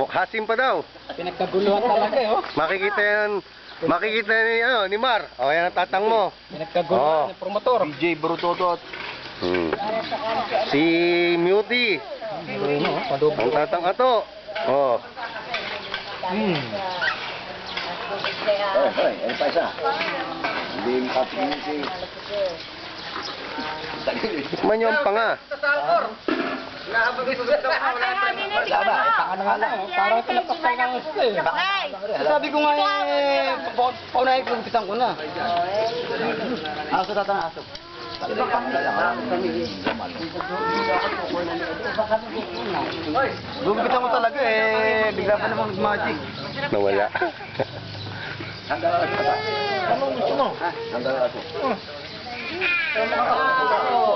Hasim pa daw. Pinagkaguluhan talaga eh, oh. Makikita ni Mar. O, yan ang tatang mo. Pinagkaguluhan ng promotor. DJ Brutotot. Si Muty. Ang tatang ato. Oh. Ay pa isa. Hindi yung kapatid si... Man yung panga. Parang talapak ka ng gusto eh. Sabi ko nga eh, paunahin ko, umpisan ko na. Aso tatang aso. Gugupitan mo talaga eh, bigla pa namang magic. Nawala. Ano gusto mo? Hanggang aso.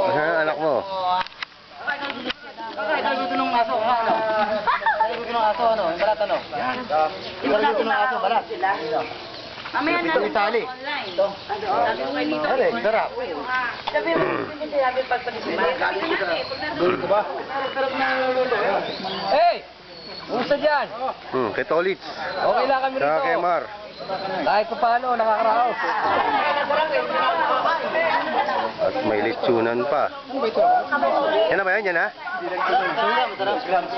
Asan anak mo? Ikaw dito ng aso, ano? Ikaw dito ng aso, ano? Yung balat, ano? Ikaw dito ng aso, balat. Mamaya na Itali. online. Sabi ko kayo dito. Dali, sarap. Sabi mo, hindi sinabi pagpag-isipan. Gusto ba? Hey! Kumusta dyan? Kay Tolits. Okay lang kami Saka rito. kay Mar. Kahit pa paano, nakakaraos. At may lechonan pa. Yan na ba yan? Yan na?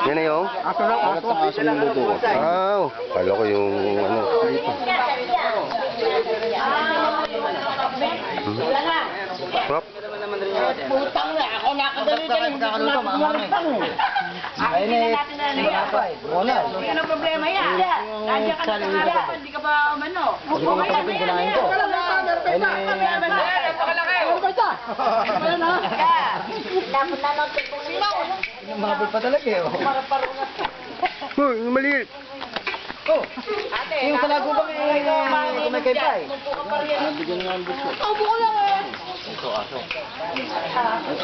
Yan na yung? Aso lang, aso. Aso yung luto ko. Wow! Kala ko yung ano. Prop. Putang na, ako nakadali ka lang. Kakaluto, maamang eh. Ayun eh, malapay. Muna. Ano problema yan? Nandiyan ka na nakala, hindi ka ba umano? Hindi ko matapin, kinain ko. Ayun eh, Dapat na lang tipong nila. mahapil pa talaga eh. Uy, yung maliit. Oh, yung sa lago bang kumay pay? Nabigyan nga ang gusto. Opo ko lang eh.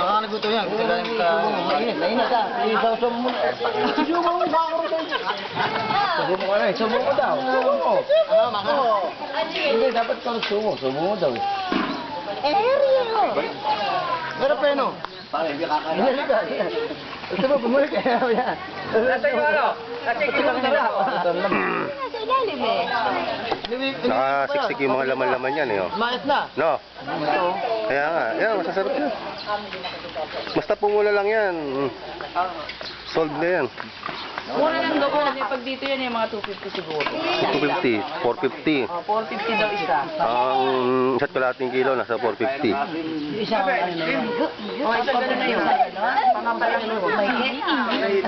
Ang naguto yan. Mainit ha. Isaw-saw mo muna. Sumo mo ba ako rin? Sumo mo ka na eh. Sumo mo daw. Sumo mo. Ano, mga? Hindi, dapat ka sumo. Sumo mo daw. Pero peno. Para hindi kakain. Hindi ka. Gusto mo bumalik kaya yan. Nasa yung ano? Nasa yung Nasa ilalim eh. Nakasiksik yung mga laman-laman yan eh. Oh. Mais na. No? Kaya nga. Yan, masasarap yan. Basta pumula lang yan. Solve na yan. Mura lang daw kasi pag dito yan yung mga 250 siguro. 250, 450. 450 daw isa. Ang isa't kalating kilo, nasa 450. Isa ano na yun. O, isa ganun na yun. Pangapalang may